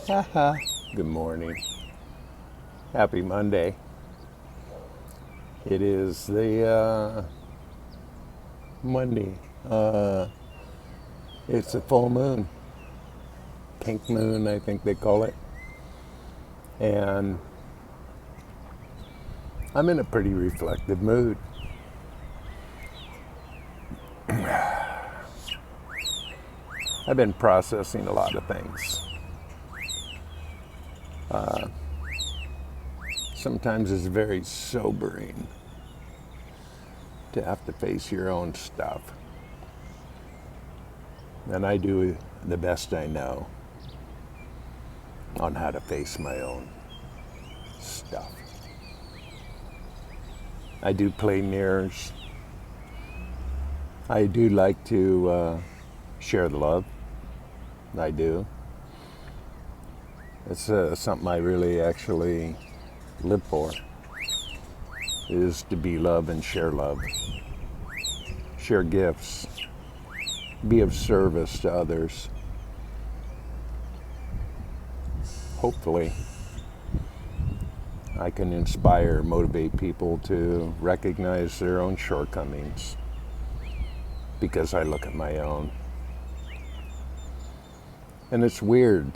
Haha. Good morning. Happy Monday. It is the Monday. It's a full moon. Pink moon, I think they call it. And I'm in a pretty reflective mood. I've been processing a lot of things. Sometimes it's very sobering to have to face your own stuff. And I do the best I know on how to face my own stuff. I do play mirrors. I do like to share the love. I do. It's something I really actually live for, is to be love and share love. Share gifts. Be of service to others. Hopefully, I can inspire, motivate people to recognize their own shortcomings, because I look at my own. And it's weird.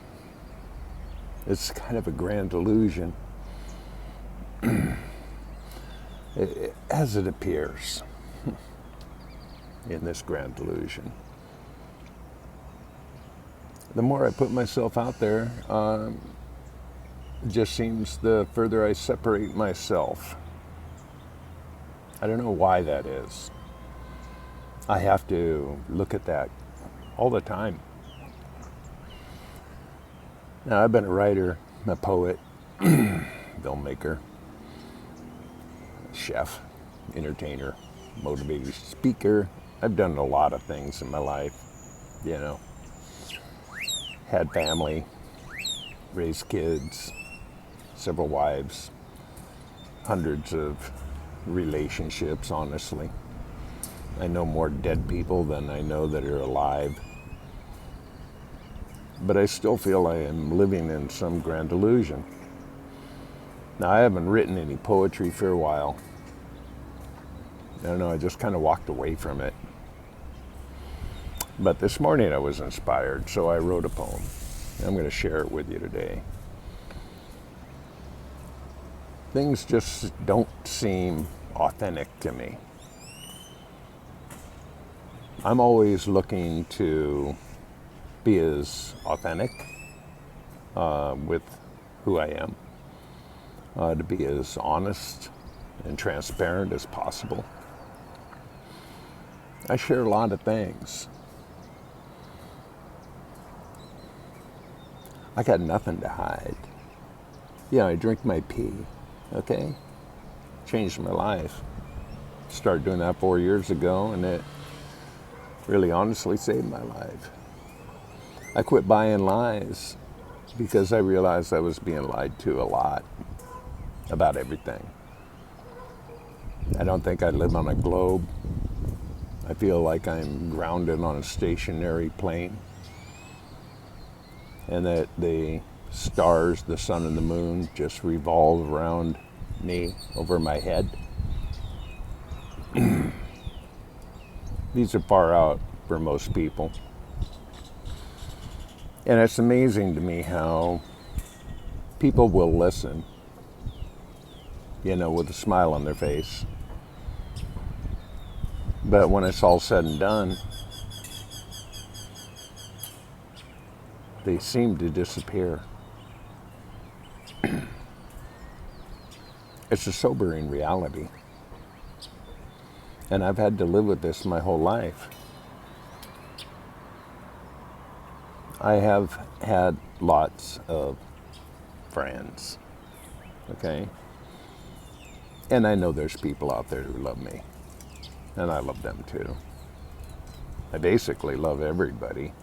It's kind of a grand illusion, as it appears in this grand illusion. The more I put myself out there, it just seems the further I separate myself. I don't know why that is. I have to look at that all the time. Now, I've been a writer, a poet, filmmaker, chef, entertainer, motivator, speaker. I've done a lot of things in my life, Had family, raised kids, several wives, hundreds of relationships, honestly. I know more dead people than I know that are alive. But I still feel I am living in some grand illusion. Now, I haven't written any poetry for a while. I don't know, I just kind of walked away from it. But this morning I was inspired, so I wrote a poem. I'm going to share it with you today. Things just don't seem authentic to me. I'm always looking to be as authentic with who I am, to be as honest and transparent as possible. I share a lot of things. I got nothing to hide. I drink my pee, okay? Changed my life. Started doing that 4 years ago, and it really honestly saved my life. I quit buying lies because I realized I was being lied to a lot about everything. I don't think I live on a globe. I feel like I'm grounded on a stationary plane, and that the stars, the sun and the moon just revolve around me over my head. These are far out for most people. And it's amazing to me how people will listen, with a smile on their face. But when it's all said and done, they seem to disappear. It's a sobering reality. And I've had to live with this my whole life. I have had lots of friends, okay? And I know there's people out there who love me, and I love them too. I basically love everybody.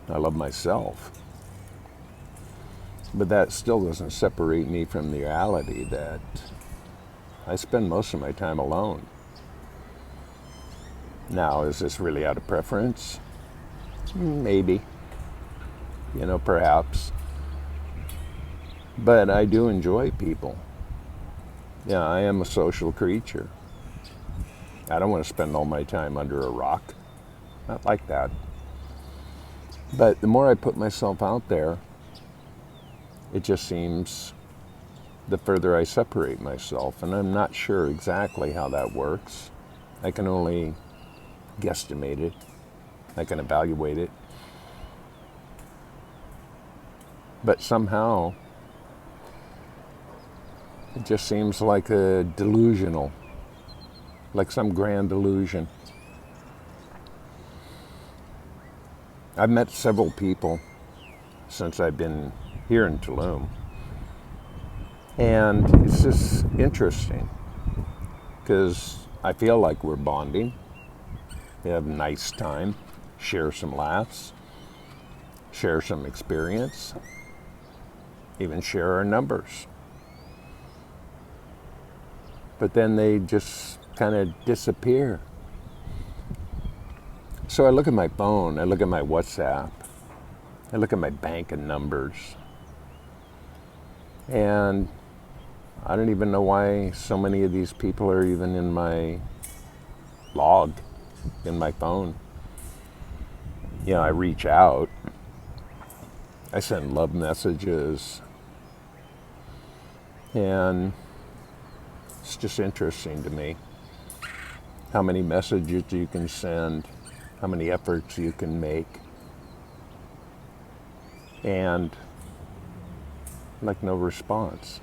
I love myself. But that still doesn't separate me from the reality that I spend most of my time alone. Now, is this really out of preference? Maybe. perhaps. But I do enjoy people. Yeah, I am a social creature. I don't want to spend all my time under a rock. Not like that. But the more I put myself out there, it just seems the further I separate myself. And I'm not sure exactly how that works. I can only guesstimate it. I can evaluate it. But somehow, it just seems like a delusional, like some grand delusion. I've met several people since I've been here in Tulum. And it's just interesting because I feel like we're bonding. We have a nice time, share some laughs, share some experience, even share our numbers. But then they just kind of disappear. So I look at my phone, I look at my WhatsApp, I look at my bank and numbers, and I don't even know why so many of these people are even in my log, in my phone. I reach out, I send love messages, and it's just interesting to me how many messages you can send, how many efforts you can make, and like no response.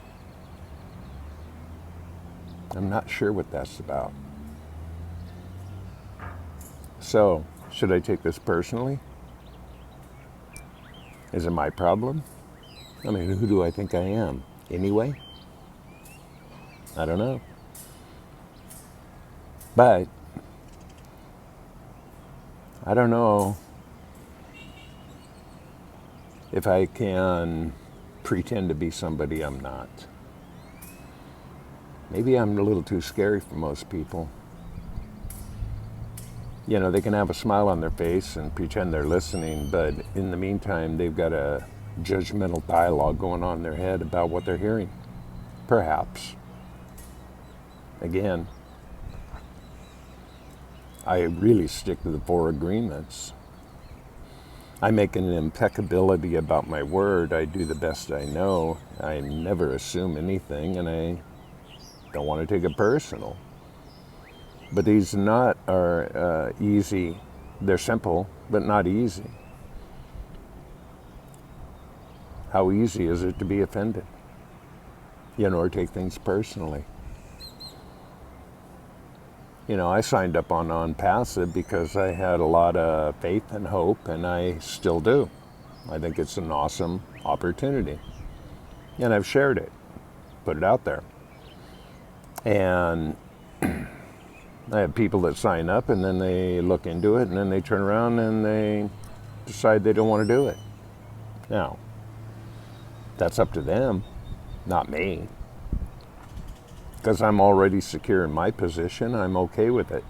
I'm not sure what that's about. So, should I take this personally? Is it my problem? I mean, who do I think I am? Anyway? I don't know. But I don't know if I can pretend to be somebody I'm not. Maybe I'm a little too scary for most people. They can have a smile on their face and pretend they're listening, but in the meantime, they've got a judgmental dialogue going on in their head about what they're hearing. Perhaps. Again, I really stick to the 4 agreements. I make an impeccability about my word. I do the best I know. I never assume anything, and I don't want to take it personal. But these are easy. They're simple, but not easy. How easy is it to be offended? Or take things personally? I signed up on Passive because I had a lot of faith and hope, and I still do. I think it's an awesome opportunity. And I've shared it, put it out there. And I have people that sign up, and then they look into it, and then they turn around and they decide they don't want to do it. Now, that's up to them, not me. Because I'm already secure in my position, I'm okay with it.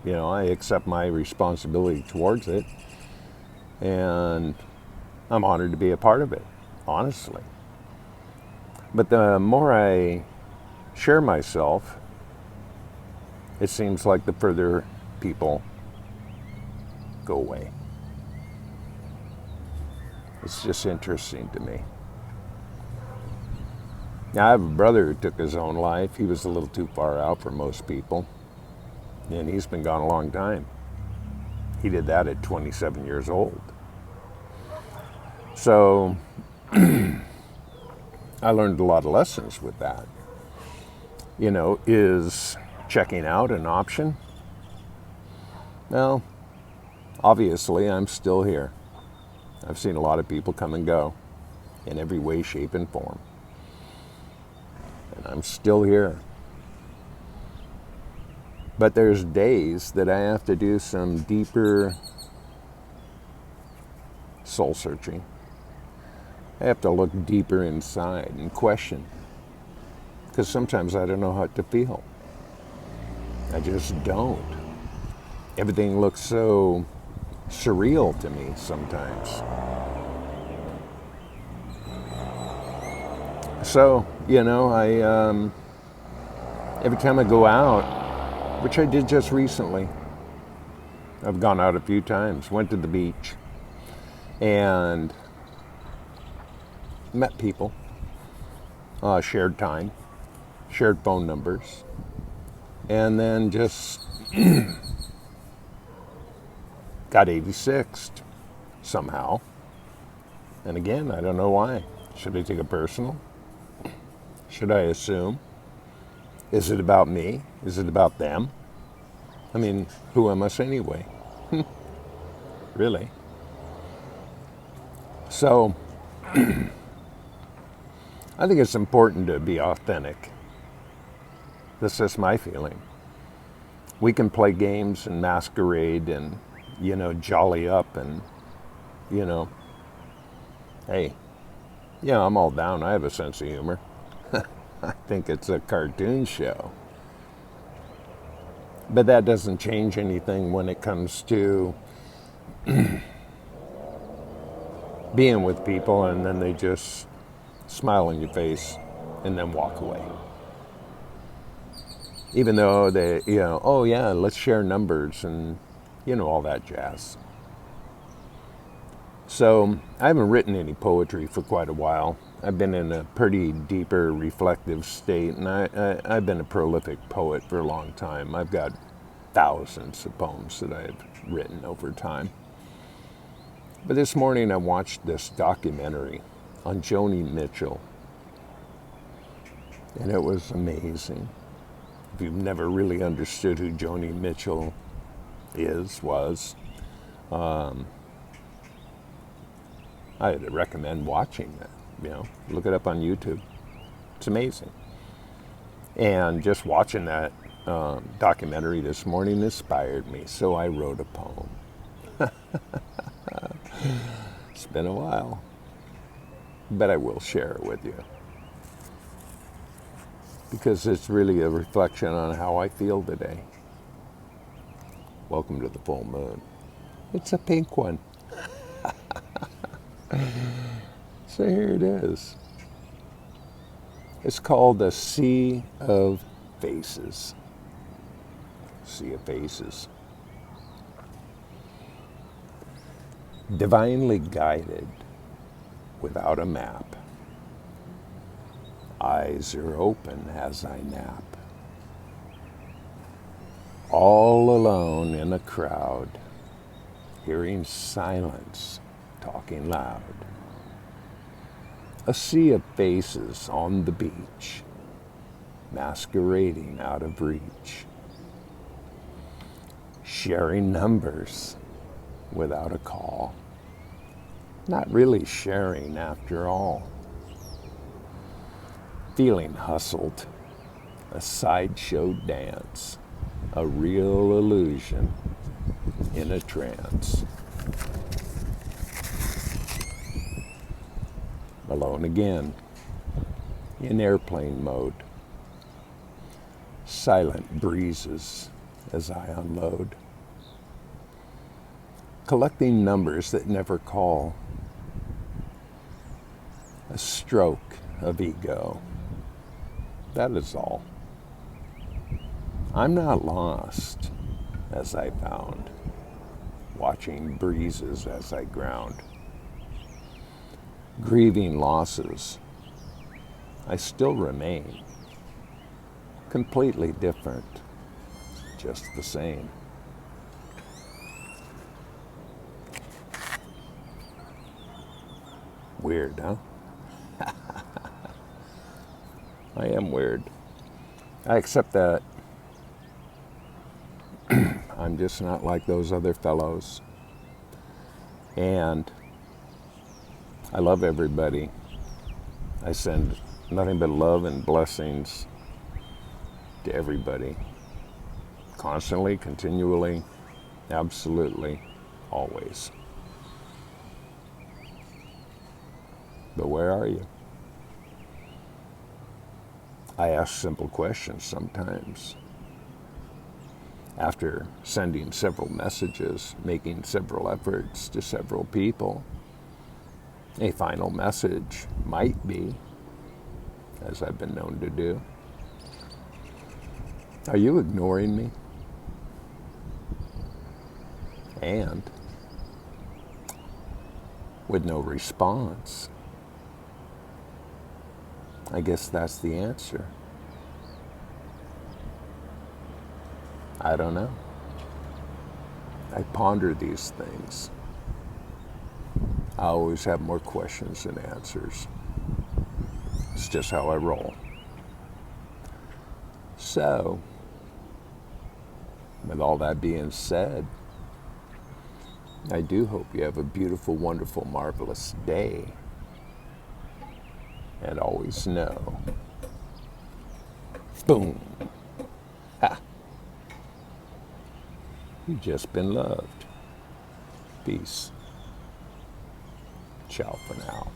I accept my responsibility towards it, and I'm honored to be a part of it, honestly. But the more I share myself, it seems like the further people go away. It's just interesting to me. Now, I have a brother who took his own life. He was a little too far out for most people, and he's been gone a long time. He did that at 27 years old. So I learned a lot of lessons with that. Is checking out an option? Well, obviously I'm still here. I've seen a lot of people come and go in every way, shape, and form. And I'm still here. But there's days that I have to do some deeper soul searching. I have to look deeper inside and question. Because sometimes I don't know how to feel. I just don't. Everything looks so surreal to me sometimes. So, every time I go out, which I did just recently, I've gone out a few times, went to the beach, and met people, shared time, shared phone numbers, and then just got 86'd somehow. And again, I don't know why. Should I take it personal? Should I assume? Is it about me? Is it about them? I mean, who am I anyway? Really? So, I think it's important to be authentic. This is my feeling. We can play games and masquerade and, jolly up and, hey, yeah, I'm all down. I have a sense of humor. I think it's a cartoon show. But that doesn't change anything when it comes to being with people and then they just smile in your face and then walk away. Even though they, oh yeah, let's share numbers and, all that jazz. So I haven't written any poetry for quite a while. I've been in a pretty deeper reflective state, and I've been a prolific poet for a long time. I've got thousands of poems that I've written over time. But this morning I watched this documentary on Joni Mitchell, and it was amazing. If you've never really understood who Joni Mitchell was, I'd recommend watching it. Look it up on YouTube. It's amazing. And just watching that documentary this morning inspired me, so I wrote a poem. It's been a while, but I will share it with you because it's really a reflection on how I feel today. Welcome to the full moon. It's a pink one. So here it is. It's called A Sea of Faces. Sea of Faces. Divinely guided, without a map. Eyes are open as I nap. All alone in a crowd, hearing silence talking loud. A sea of faces on the beach, masquerading out of reach. Sharing numbers without a call. Not really sharing after all. Feeling hustled, a sideshow dance, a real illusion in a trance. Alone again, in airplane mode. Silent breezes as I unload. Collecting numbers that never call. A stroke of ego. That is all. I'm not lost, as I found, watching breezes as I ground. Grieving losses, I still remain completely different, just the same. Weird, huh? I am weird. I accept that. I'm just not like those other fellows. And I love everybody. I send nothing but love and blessings to everybody. Constantly, continually, absolutely, always. But where are you? I ask simple questions sometimes. After sending several messages, making several efforts to several people, a final message might be, as I've been known to do. Are you ignoring me? And with no response, I guess that's the answer. I don't know. I ponder these things. I always have more questions than answers. It's just how I roll. So, with all that being said, I do hope you have a beautiful, wonderful, marvelous day. And always know, boom, ha, you've just been loved. Peace. Ciao for now.